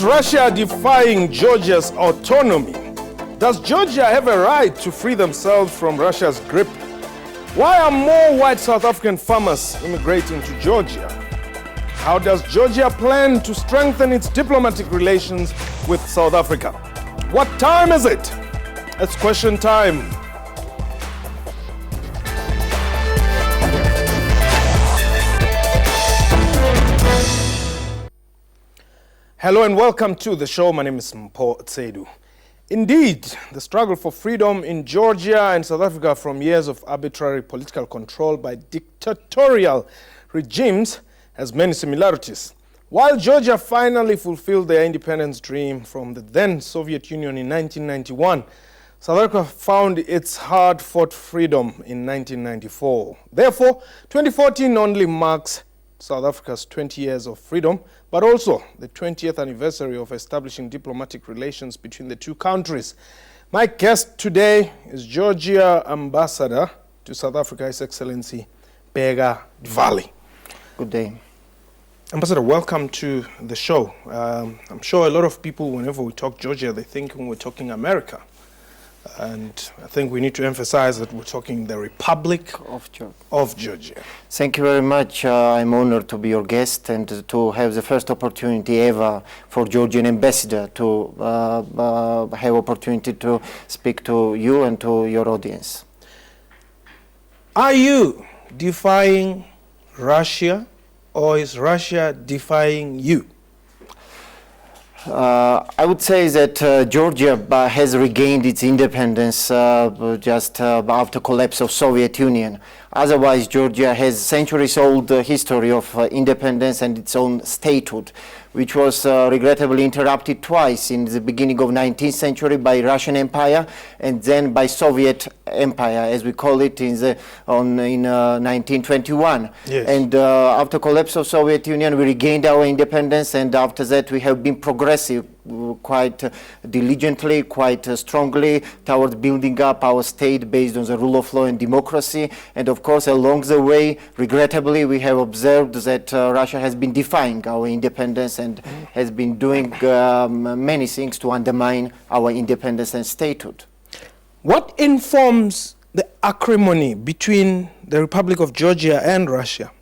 Is Russia defying Georgia's autonomy? Does Georgia have a right to free themselves from Russia's grip? Why are more white South African farmers immigrating to Georgia? How does Georgia plan to strengthen its diplomatic relations with South Africa? What time is it? It's question time. Hello and welcome to the show. My name is Mpho Tsedu. Indeed, the struggle for freedom in Georgia and South Africa from years of arbitrary political control by dictatorial regimes has many similarities. While Georgia finally fulfilled their independence dream from the then Soviet Union in 1991, South Africa found its hard-fought freedom in 1994. Therefore, 2014 only marks South Africa's 20 years of freedom, but also the 20th anniversary of establishing diplomatic relations between the two countries. My guest today is Georgia Ambassador to South Africa, His Excellency Beka Dvali. Good day. Ambassador, welcome to the show. I'm sure a lot of people, whenever we talk Georgia, they think we're talking America. And I think we need to emphasize that we're talking the Republic of Georgia. Thank you very much. I'm honored to be your guest and to have the first opportunity ever for Georgian ambassador to have opportunity to speak to you and to your audience. Are you defying Russia, or is Russia defying you? I would say that Georgia has regained its independence just after collapse of Soviet Union. Otherwise, Georgia has centuries-old history of independence and its own statehood, which was regrettably interrupted twice in the beginning of 19th century by Russian Empire and then by Soviet Empire, as we call it, in 1921. Yes. And after collapse of Soviet Union, we regained our independence, and after that we have been progressive quite diligently, quite strongly towards building up our state based on the rule of law and democracy. And of course, along the way, regrettably, we have observed that Russia has been defying our independence and has been doing many things to undermine our independence and statehood. What informs the acrimony between the Republic of Georgia and Russia?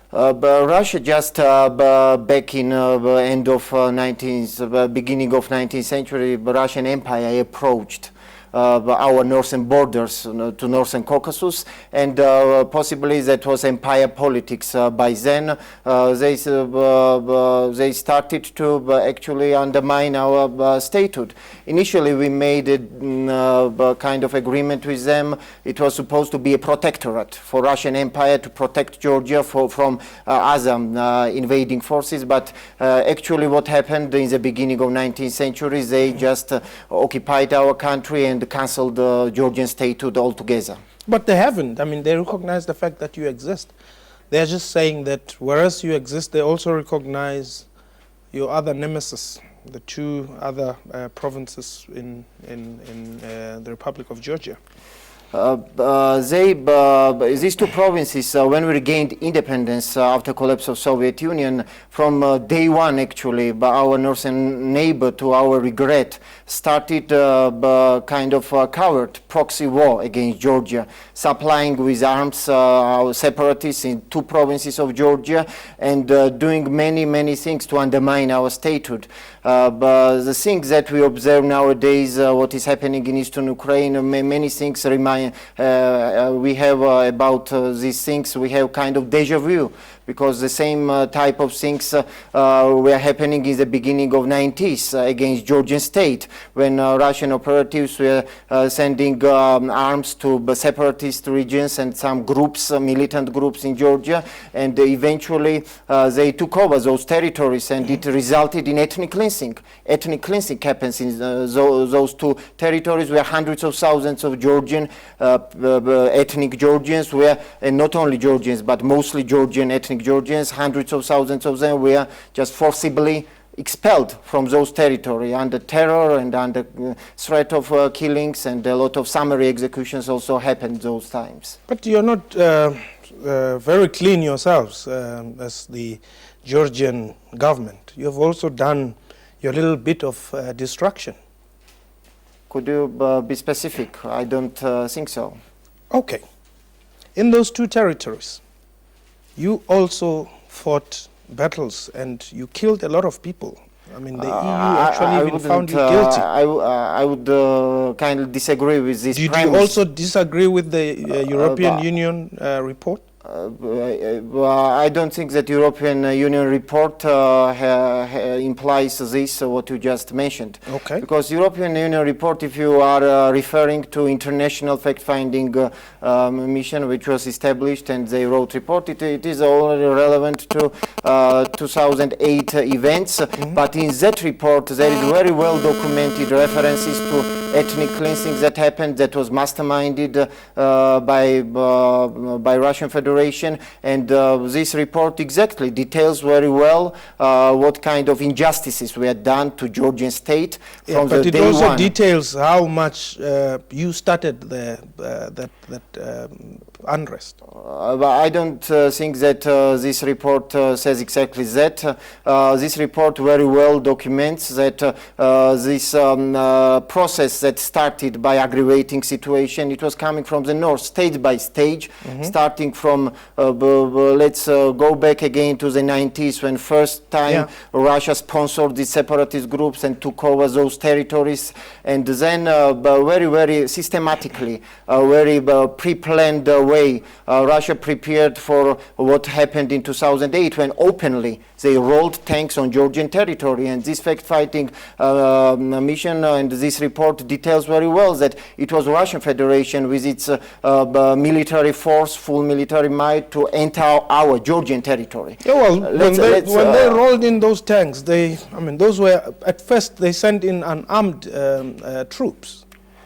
But Russia just back in end of beginning of 19th century, the Russian Empire approached our northern borders to northern Caucasus, and possibly that was empire politics. By then, they started to actually undermine our statehood. Initially, we made a kind of agreement with them. It was supposed to be a protectorate for Russian Empire to protect Georgia from other invading forces, but actually what happened in the beginning of 19th century, they just occupied our country and cancelled the Georgian statehood altogether. But they haven't. I mean, they recognize the fact that you exist. They're just saying that whereas you exist, they also recognize your other nemesis, the two other provinces in the Republic of Georgia. These two provinces, when we regained independence after collapse of Soviet Union, from day one actually, our northern neighbor, to our regret, started kind of covert proxy war against Georgia, supplying with arms our separatists in two provinces of Georgia and doing many things to undermine our statehood. But the things that we observe nowadays, what is happening in eastern Ukraine, many things remind. We have about these things, we have kind of deja vu, because the same type of things were happening in the beginning of 90s against Georgian state, when Russian operatives were sending arms to separatist regions and some groups, militant groups in Georgia, and eventually they took over those territories, and it resulted in ethnic cleansing. Ethnic cleansing happens in those two territories, where hundreds of thousands of Georgian ethnic Georgians were, and not only Georgians, but mostly Georgian ethnic Georgians, hundreds of thousands of them were just forcibly expelled from those territories under terror and under threat of killings, and a lot of summary executions also happened those times. But you're not very clean yourselves as the Georgian government. You have also done your little bit of destruction. Could you be specific? I don't think so. Okay. In those two territories, you also fought battles and you killed a lot of people. I mean, the EU actually even found you guilty. I would kindly disagree with this Did premise. you also disagree with the European Union report? I don't think that European Union report implies this, what you just mentioned. Okay. Because European Union report, if you are referring to international fact-finding mission which was established and they wrote report, it is already relevant to 2008 events. But in that report there is very well documented references to ethnic cleansing that happened, that was masterminded by Russian Federation, and this report exactly details very well what kind of injustices were done to Georgian state from the day one. But it also details how much you started that unrest. I don't think that this report says exactly that. This report very well documents that this process that started by aggravating situation, it was coming from the north, stage by stage, starting from, let's go back again to the 90s when first time Russia sponsored the separatist groups and took over those territories, and then very, very systematically, very pre-planned way, Russia prepared for what happened in 2008 when openly they rolled tanks on Georgian territory. And this fact-fighting mission and this report details very well that it was Russian Federation with its military force, full military might, to enter our Georgian territory. Yeah, well, when they rolled in those tanks, those were, at first they sent in unarmed troops.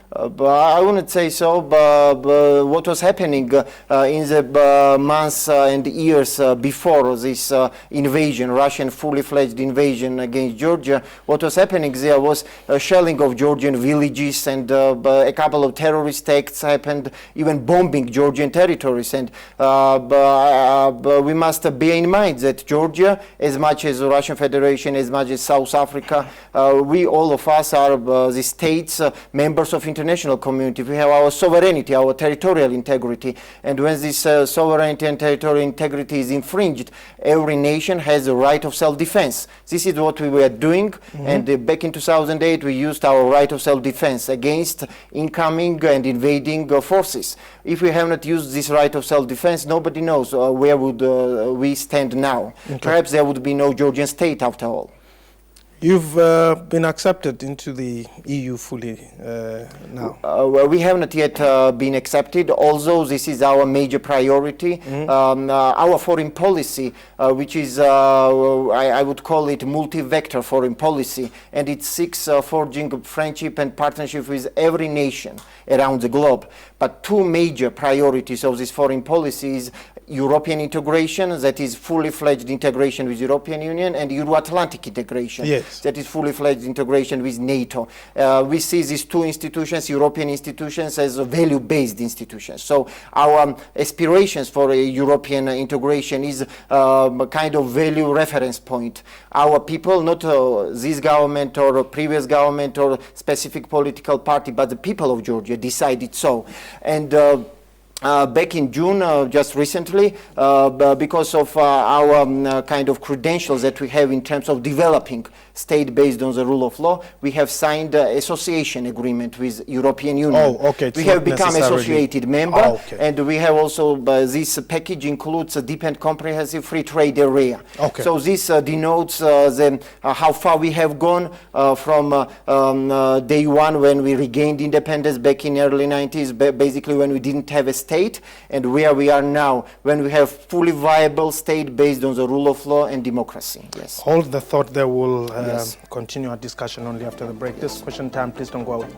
But I wouldn't say so, but what was happening in the months and years before this invasion, Russian fully-fledged invasion against Georgia, what was happening there was shelling of Georgian villages, and a couple of terrorist acts happened, even bombing Georgian territories. And we must bear in mind that Georgia, as much as the Russian Federation, as much as South Africa, we all of us are the states, members of international community. We have our sovereignty, our territorial integrity, and when this sovereignty and territorial integrity is infringed, every nation has a right of self-defense. This is what we were doing, and back in 2008 we used our right of self-defense against incoming and invading forces. If we have not used this right of self-defense, nobody knows where would we stand now. Okay. Perhaps there would be no Georgian state after all. You've been accepted into the EU fully now. Well, we have not yet been accepted, although this is our major priority. Our foreign policy, which is, I would call it multi-vector foreign policy, and it seeks forging friendship and partnership with every nation around the globe. But two major priorities of this foreign policy is European integration, that is fully-fledged integration with European Union, and Euro-Atlantic integration, that is fully-fledged integration with NATO. We see these two institutions, European institutions, as value-based institutions. So our aspirations for a European integration is a kind of value reference point. Our people, not this government or previous government or specific political party, but the people of Georgia decided so. And back in June, just recently, because of our kind of credentials that we have in terms of developing state based on the rule of law, we have signed an association agreement with European Union. Oh, okay. We have become associated member, and we have also, this package includes a deep and comprehensive free trade area. Okay. So this denotes how far we have gone from day one when we regained independence back in early 90s, basically when we didn't have a state, and where we are now when we have fully viable state based on the rule of law and democracy. Yes. Hold the thought there. We'll continue our discussion only after the break. This is Question Time. Please don't go away.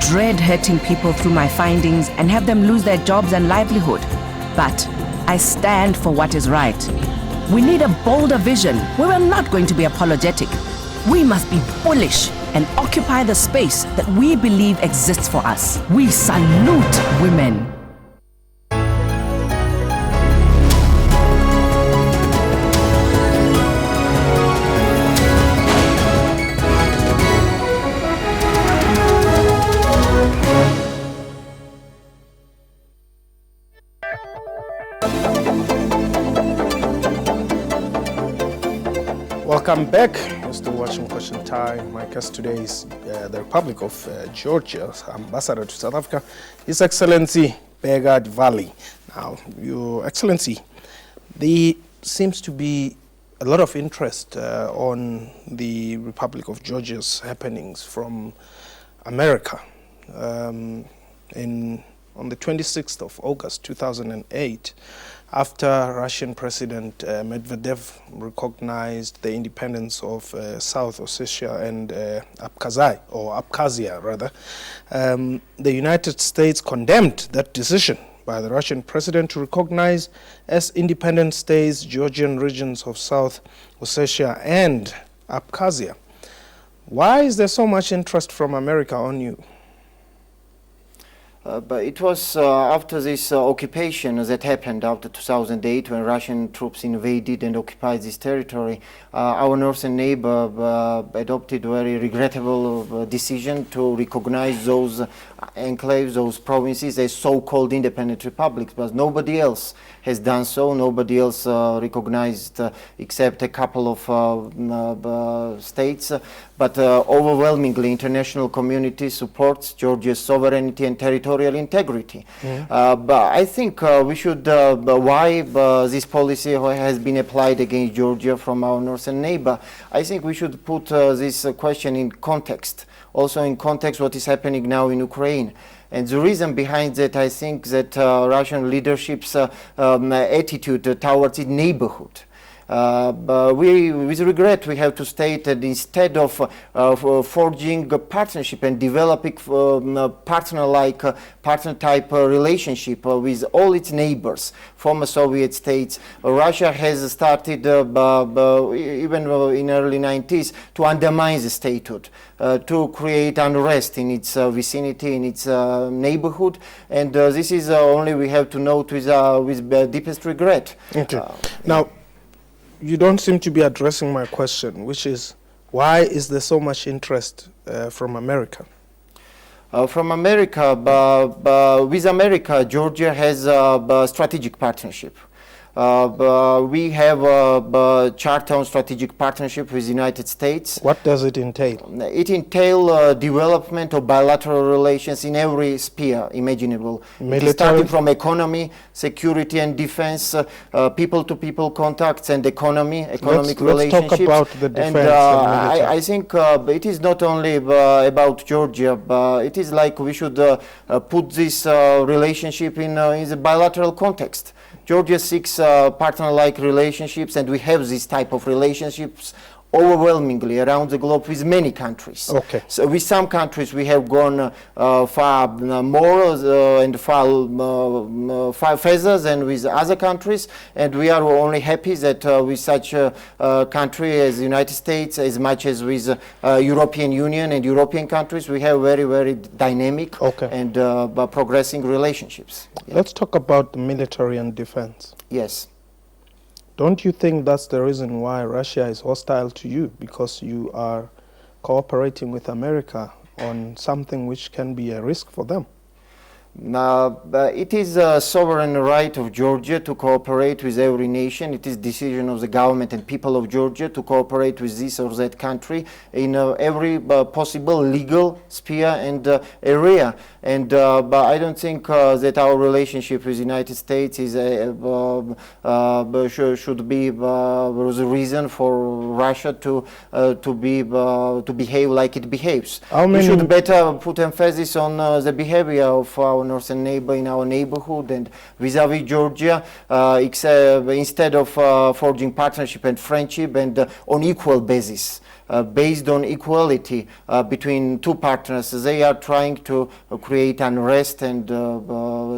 dread hurting people through my findings and have them lose their jobs and livelihood. But I stand for what is right. We need a bolder vision where we're not going to be apologetic. We must be bullish and occupy the space that we believe exists for us. We salute women. Welcome back. You're still watching Question Time. My guest today is the Republic of Georgia's Ambassador to South Africa, His Excellency Beka Dvali. Now, Your Excellency, there seems to be a lot of interest on the Republic of Georgia's happenings from America. On the 26th of August 2008, after Russian President Medvedev recognized the independence of South Ossetia and Abkhazia, the United States condemned that decision by the Russian president to recognize as independent states Georgian regions of South Ossetia and Abkhazia. Why is there so much interest from America on you? But it was after this occupation that happened after 2008, when Russian troops invaded and occupied this territory. Our northern neighbor adopted a very regrettable decision to recognize those enclaves, those provinces, as so-called independent republics, but nobody else has done so. Nobody else recognized except a couple of states. But overwhelmingly, international community supports Georgia's sovereignty and territorial integrity. But I think we should, why this policy has been applied against Georgia from our northern neighbor, I think we should put this question in context. Also in context what is happening now in Ukraine. And the reason behind that, I think that Russian leadership's attitude towards its neighborhood. But with regret, we have to state that instead of forging a partnership and developing partner-type relationship with all its neighbors, former Soviet states, Russia has started, even in early 90s, to undermine the statehood, to create unrest in its vicinity, in its neighborhood, and this is only we have to note with deepest regret. Okay. Now, you don't seem to be addressing my question, which is, why is there so much interest from America? From America, with America, Georgia has a strategic partnership. We have a charter on strategic partnership with the United States. What does it entail? It entails development of bilateral relations in every sphere imaginable. Starting from economy, security and defense, people-to-people contacts and economic relationships. Let's talk about the defense and I think it is not only about Georgia, but it is like we should put this relationship in the bilateral context. Georgia seeks partner-like relationships, and we have this type of relationships overwhelmingly around the globe with many countries. Okay. So with some countries we have gone far more and far further than with other countries, and we are only happy that with such a country as the United States, as much as with European Union and European countries, we have very, very dynamic and progressing relationships. Yeah. Let's talk about the military and defense. Yes. Don't you think that's the reason why Russia is hostile to you? Because you are cooperating with America on something which can be a risk for them? It is a sovereign right of Georgia to cooperate with every nation. It is decision of the government and people of Georgia to cooperate with this or that country in every possible legal sphere and area. And but I don't think that our relationship with the United States is should be the reason for Russia to behave like it behaves. We should better put emphasis on the behavior of our our northern neighbor in our neighborhood and vis-à-vis Georgia, instead of forging partnership and friendship and on equal basis. Based on equality between two partners, they are trying to create unrest and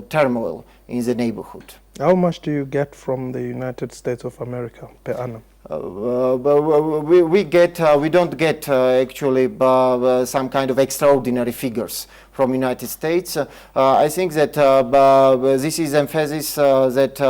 turmoil in the neighborhood. How much do you get from the United States of America per annum? We don't get actually some kind of extraordinary figures from United States. I think that this is emphasis that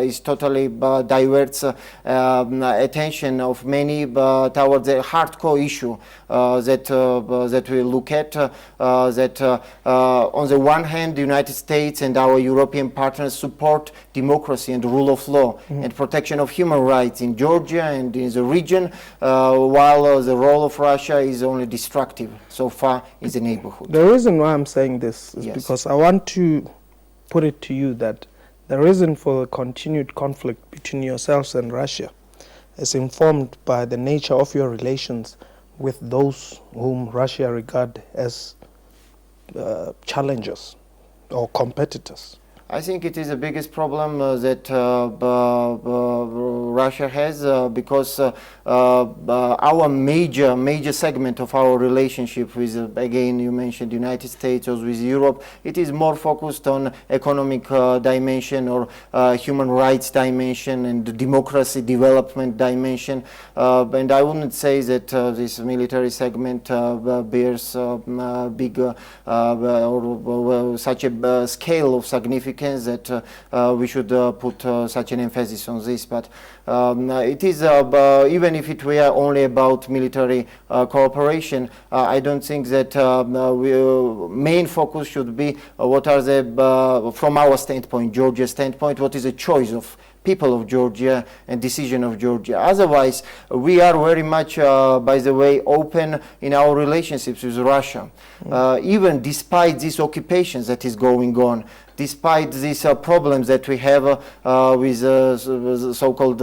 is totally diverts attention of many towards the hardcore issue that we look at. That on the one hand, the United States and our European partners support democracy and rule of law and protection of human rights in Georgia and in the region, while the role of Russia is only destructive so far in the neighborhood. The reason why I'm saying this is Yes. because I want to put it to you that the reason for the continued conflict between yourselves and Russia is informed by the nature of your relations with those whom Russia regard as challengers or competitors. I think it is the biggest problem that Russia has because our major segment of our relationship with, again, you mentioned United States or with Europe, it is more focused on economic dimension or human rights dimension and democracy development dimension. And I wouldn't say that this military segment bears big or such a scale of significance that we should put such an emphasis on this. But it is, even if it were only about military cooperation, I don't think that main focus should be what are the, from our standpoint, Georgia's standpoint, what is the choice of people of Georgia and decision of Georgia. Otherwise, we are very much, by the way, open in our relationships with Russia. Even despite these occupations that is going on, despite these problems that we have with the so-called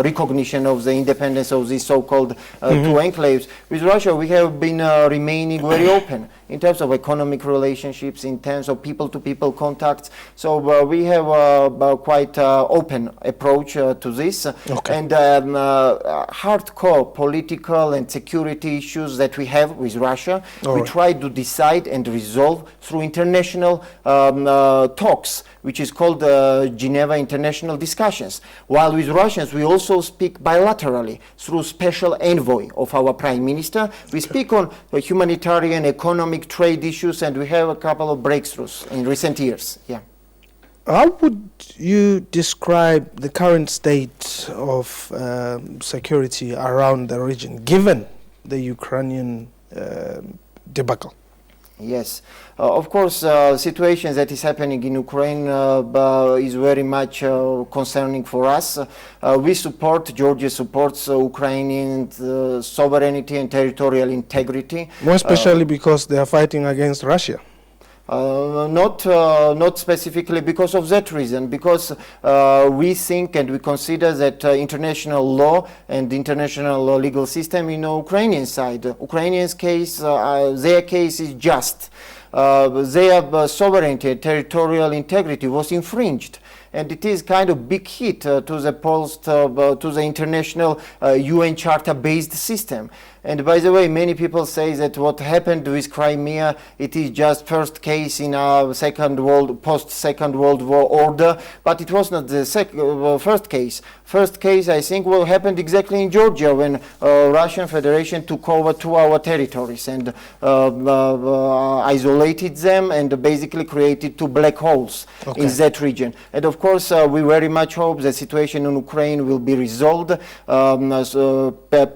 recognition of the independence of these so-called two enclaves, with Russia we have been remaining very open in terms of economic relationships, in terms of people-to-people contacts. So we have a quite open approach to this. Okay. And hardcore political and security issues that we have with Russia, we try to decide and resolve through international talks, which is called Geneva International Discussions. While with Russians, we also speak bilaterally through special envoy of our Prime Minister. We speak on humanitarian, economic, trade issues, and we have a couple of breakthroughs in recent years. Yeah. How would you describe the current state of security around the region, given the Ukrainian debacle? Yes, of course, situation that is happening in Ukraine is very much concerning for us. We support, Georgia supports Ukrainian sovereignty and territorial integrity. More especially because they are fighting against Russia. Not specifically because of that reason, because we think and we consider that international law and international legal system in the Ukrainian side, Ukrainians' case, their case is just. Their sovereignty and territorial integrity was infringed. And it is kind of big hit to the international UN Charter-based system. And by the way, many people say that what happened with Crimea, it is just first case in our post-Second World War order, but it was not the first case. First case, I think, happened exactly in Georgia when Russian Federation took over 2 our territories and isolated them and basically created 2 black holes in that region. And of course, we very much hope the situation in Ukraine will be resolved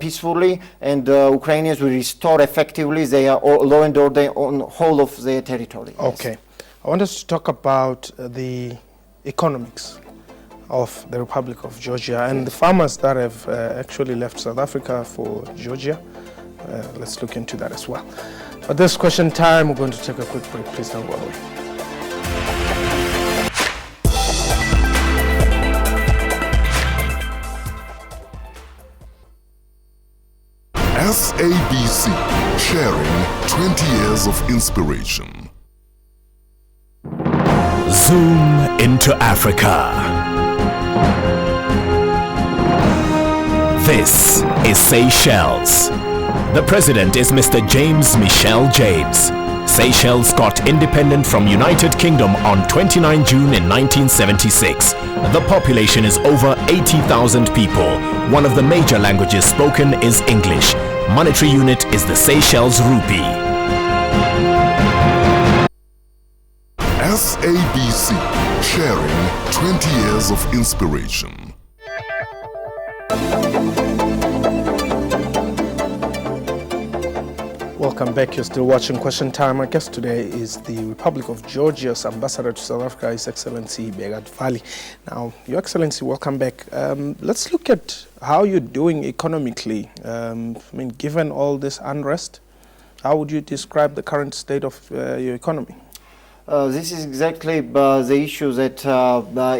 peacefully, and Ukrainians will restore effectively their law and order on whole of their territory. Okay. Yes. I want us to talk about the economics of the Republic of Georgia and the farmers that have actually left South Africa for Georgia. Let's look into that as well. But this question time, we're going to take a quick break. Please don't go away. SABC, sharing 20 years of inspiration. Zoom into Africa. This is Seychelles. The president is Mr. James Michel James. Seychelles got independent from United Kingdom on 29 June in 1976. The population is over 80,000 people. One of the major languages spoken is English. Monetary unit is the Seychelles rupee. SABC, sharing 20 years of inspiration. Welcome back. You're still watching Question Time. Our guest today is the Republic of Georgia's Ambassador to South Africa, His Excellency Beka Dvali. Now, Your Excellency, welcome back. Let's look at how you're doing economically. Given all this unrest, how would you describe the current state of your economy? This is exactly the issue that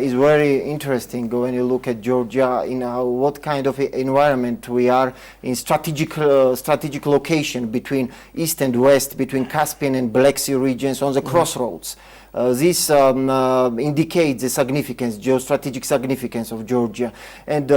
is very interesting when you look at Georgia, in what kind of environment we are in strategic location between East and West, between Caspian and Black Sea regions on the crossroads. This indicates the significance, geostrategic significance of Georgia. And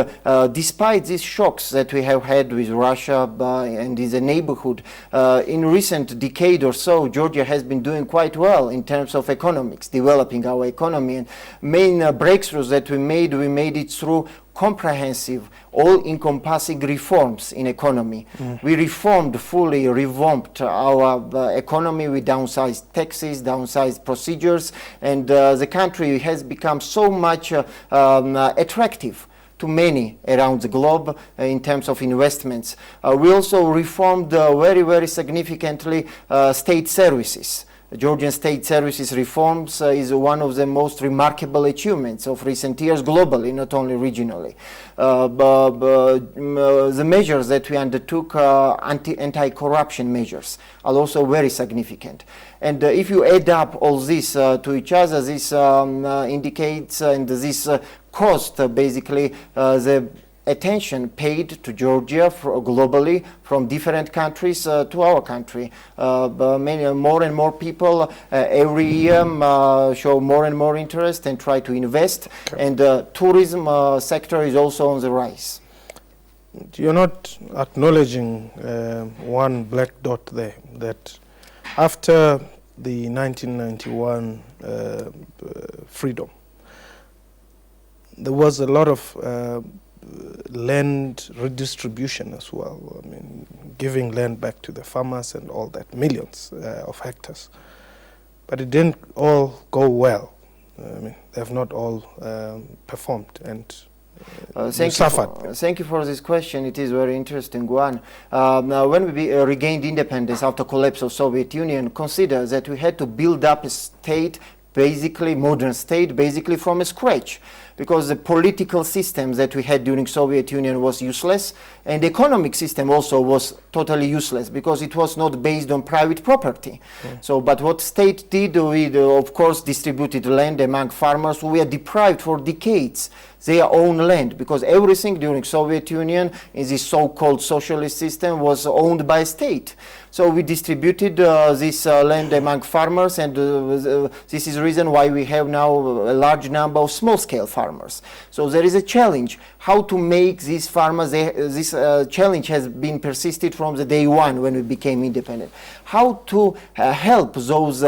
despite these shocks that we have had with Russia and in the neighborhood, in recent decade or so, Georgia has been doing quite well in terms of economics, developing our economy. And main breakthroughs that we made it through comprehensive, all-encompassing reforms in economy. We reformed, fully revamped our economy. We downsized taxes, downsized procedures, and the country has become so much attractive to many around the globe in terms of investments. We also reformed very, very significantly state services. Georgian state services reforms is one of the most remarkable achievements of recent years globally, not only regionally. The measures that we undertook, anti-corruption measures, are also very significant. And if you add up all this to each other, this indicates and this caused basically the attention paid to Georgia globally from different countries to our country. More and more people every year show more and more interest and try to invest, and the tourism sector is also on the rise. You're not acknowledging one black dot there, that after the 1991 freedom, there was a lot of land redistribution as well. Giving land back to the farmers and all that, millions of hectares. But it didn't all go well. They have not all performed, and suffered. Thank you for this question. It is a very interesting one. Now, when we regained independence after collapse of Soviet Union, consider that we had to build up a state, basically modern state, basically from scratch, because the political system that we had during Soviet Union was useless, and the economic system also was totally useless because it was not based on private property. So, but what state did, we of course distributed land among farmers who were deprived for decades their own land, because everything during Soviet Union in this so-called socialist system was owned by state. So we distributed this land among farmers, and this is the reason why we have now a large number of small-scale farmers. So there is a challenge how to make these farmers, this challenge has been persisted from the day one when we became independent. How to help those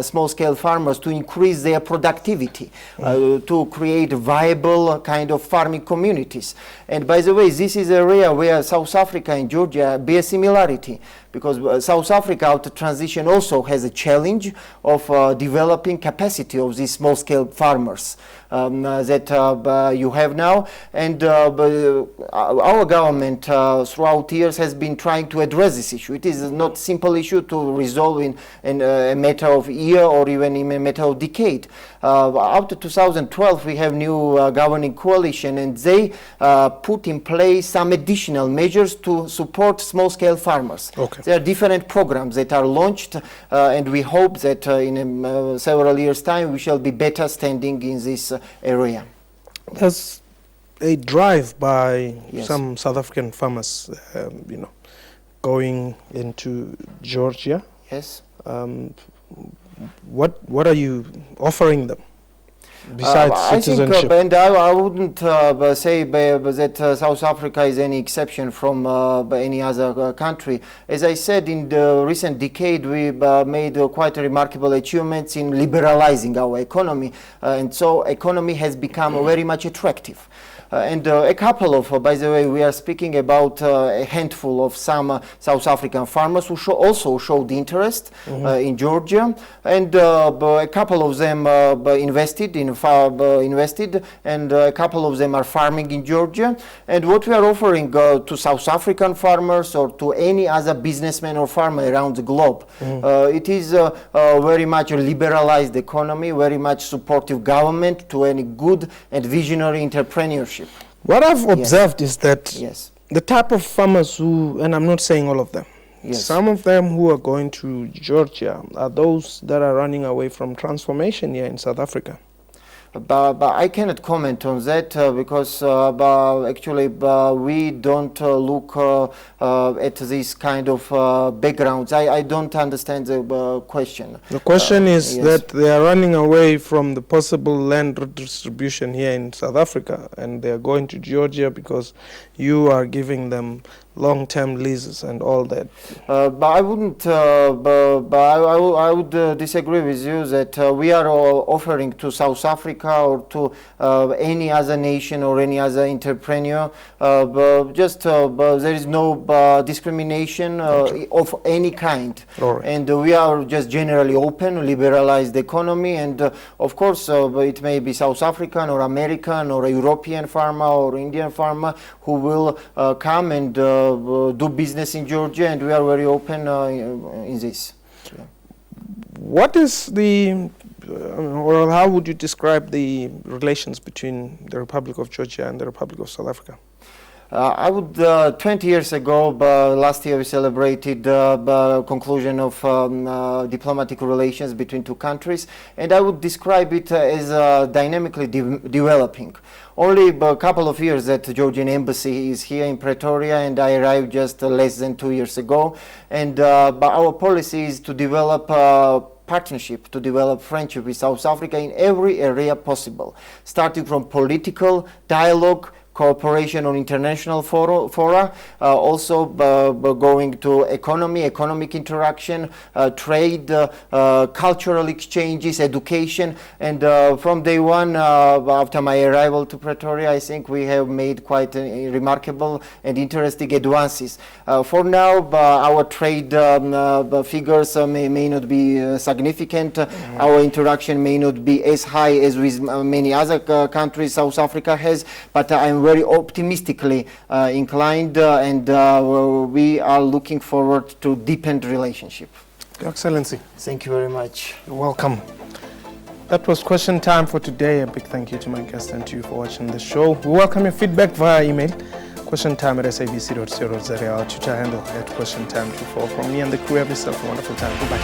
small-scale farmers to increase their productivity, to create viable kind of farming communities. And by the way, this is an area where South Africa and Georgia bear similarity, because South Africa after transition also has a challenge of developing capacity of these small-scale farmers that you have now. And our government throughout years has been trying to address this issue. It is not a simple issue to resolve in a matter of year or even in a matter of decade. After 2012, we have new governing coalition, and they put in place some additional measures to support small-scale farmers. Okay. There are different programs that are launched, and we hope that in several years' time we shall be better standing in this area. There's a drive by Yes. some South African farmers, going into Georgia. Yes. What are you offering them? besides I think, citizenship? and I wouldn't say that South Africa is any exception from any other country. As I said, in the recent decade, we made quite remarkable achievements in liberalizing our economy, and so economy has become very much attractive. And a couple of, by the way, we are speaking about a handful of some South African farmers who also showed interest in Georgia, and a couple of them invested, and a couple of them are farming in Georgia. And what we are offering to South African farmers or to any other businessman or farmer around the globe, it is very much a liberalized economy, very much supportive government to any good and visionary entrepreneurship. What I've observed is that Yes. the type of farmers who, and I'm not saying all of them, Yes. some of them who are going to Georgia are those that are running away from transformation here in South Africa. But I cannot comment on that because actually we don't look at this kind of backgrounds. I don't understand the question. The question is yes. that they are running away from the possible land redistribution here in South Africa, and they are going to Georgia because you are giving them long-term leases and all that. But I wouldn't. But I would disagree with you that we are offering to South Africa or to any other nation or any other entrepreneur. There is no discrimination of any kind, Right. and we are just generally open, liberalized economy. And of course, it may be South African or American or a European farmer or Indian farmer who will come and do business in Georgia, and we are very open in this. What is the, or how would you describe the relations between the Republic of Georgia and the Republic of South Africa? I would, 20 years ago, last year we celebrated the conclusion of diplomatic relations between two countries, and I would describe it as dynamically developing. Only a couple of years that the Georgian embassy is here in Pretoria, and I arrived just less than 2 years ago. And but our policy is to develop partnership, to develop friendship with South Africa in every area possible, starting from political dialogue, cooperation on international fora, also going to economic interaction, trade, cultural exchanges, education, and from day one, after my arrival to Pretoria, I think we have made quite remarkable and interesting advances. For now, our trade figures may not be significant. Our interaction may not be as high as with many other countries South Africa has, but I'm very optimistically inclined, and we are looking forward to deepened relationship. Your Excellency. Thank you very much. You're welcome. That was question time for today. A big thank you to my guest and to you for watching the show. We welcome your feedback via email, questiontime@sabc.co.za, our Twitter handle @questiontime24. From me and the crew, have yourself a wonderful time. Goodbye.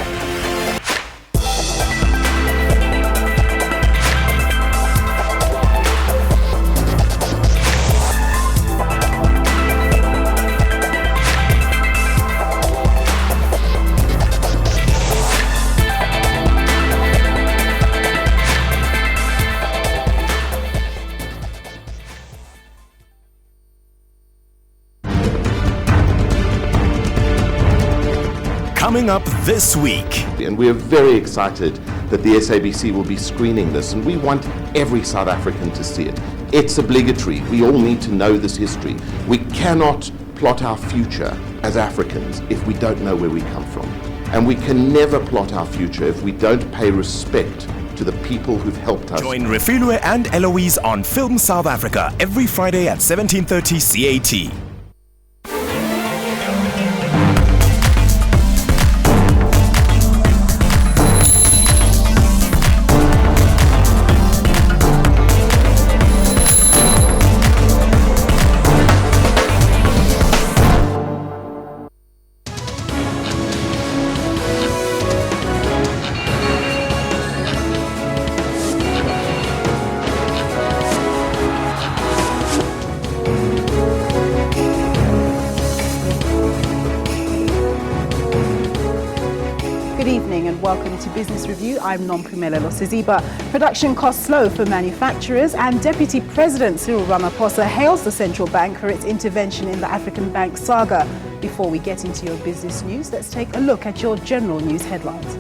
Coming up this week. And we are very excited that the SABC will be screening this, and we want every South African to see it. It's obligatory. We all need to know this history. We cannot plot our future as Africans if we don't know where we come from. And we can never plot our future if we don't pay respect to the people who've helped us. Join Refilwe and Eloise on Film South Africa every Friday at 17:30 CAT. welcome to Business Review. I'm Nomphumela Losiziba. Production costs slow for manufacturers, and Deputy President Cyril Ramaphosa hails the central bank for its intervention in the African bank saga. Before we get into your business news, let's take a look at your general news headlines.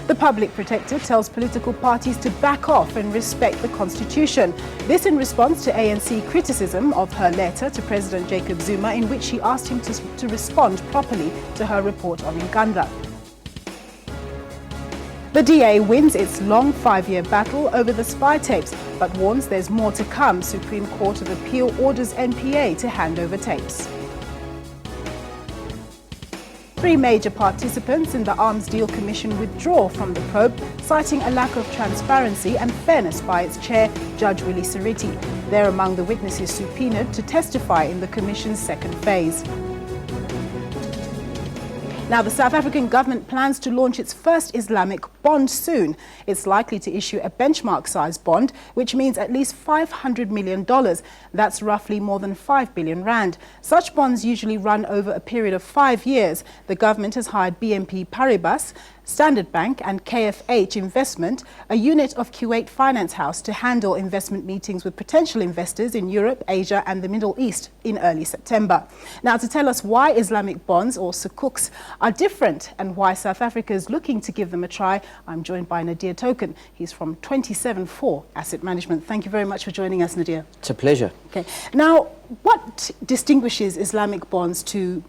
The Public Protector tells political parties to back off and respect the Constitution. This in response to ANC criticism of her letter to President Jacob Zuma, in which she asked him to respond properly to her report on Uganda. The DA wins its long 5-year battle over the spy tapes, but warns there's more to come. Supreme Court of Appeal orders NPA to hand over tapes. 3 major participants in the Arms Deal Commission withdraw from the probe, citing a lack of transparency and fairness by its chair, Judge Willie Siriti. They're among the witnesses subpoenaed to testify in the Commission's second phase. Now, the South African government plans to launch its first Islamic bond soon. It's likely to issue a benchmark-sized bond, which means at least $500 million. That's roughly more than 5 billion rand. Such bonds usually run over a period of 5 years. The government has hired BNP Paribas, Standard Bank and KFH Investment, a unit of Kuwait Finance House, to handle investment meetings with potential investors in Europe, Asia and the Middle East in early September. Now, to tell us why Islamic bonds, or sukuks, are different and why South Africa is looking to give them a try, I'm joined by Nadir Token. He's from 27-4 Asset Management. Thank you very much for joining us, Nadir. It's a pleasure. Okay. Now, what distinguishes Islamic bonds to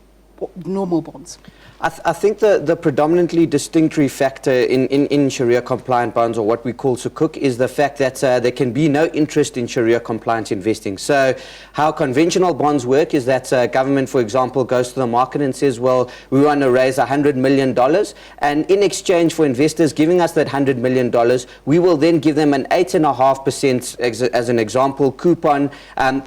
normal bonds? I think the predominantly distinctory factor in Sharia-compliant bonds, or what we call sukuk, is the fact that there can be no interest in Sharia-compliant investing. So how conventional bonds work is that government, for example, goes to the market and says, well, we want to raise $100 million, and in exchange for investors giving us that $100 million, we will then give them an 8.5%, as an example, coupon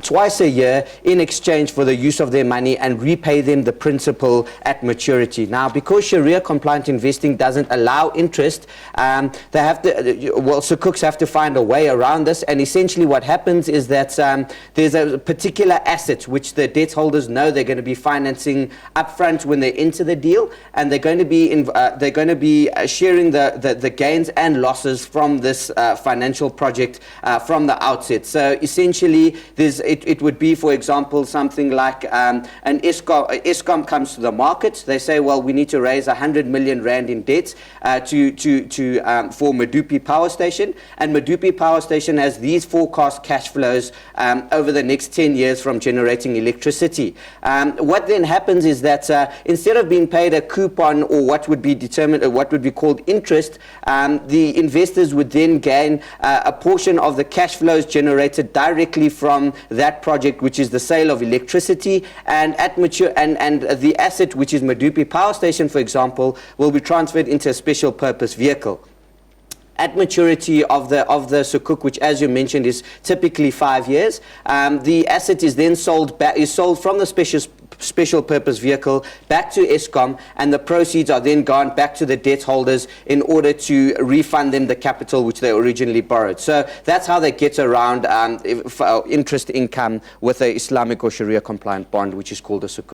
twice a year in exchange for the use of their money, and repay them the principal at maturity. Now, because Sharia-compliant investing doesn't allow interest, sukuks have to find a way around this. And essentially, what happens is that there's a particular asset which the debt holders know they're going to be financing upfront when they enter the deal, and they're going to be sharing the gains and losses from this financial project from the outset. So essentially, it would be, for example, something like an Eskom comes to the market. They say, well, we need to raise 100 million rand in debt for Medupi Power Station, and Medupi Power Station has these forecast cash flows over the next 10 years from generating electricity. What then happens is that instead of being paid a coupon, or what would be called interest, the investors would then gain a portion of the cash flows generated directly from that project, which is the sale of electricity, and at mature and the asset, which is Medupi Power Station, for example, will be transferred into a special purpose vehicle. At maturity of the sukuk, which, as you mentioned, is typically 5 years, the asset is then sold from the special purpose vehicle back to Eskom, and the proceeds are then gone back to the debt holders in order to refund them the capital which they originally borrowed. So that's how they get around interest income with an Islamic or Sharia compliant bond, which is called a sukuk.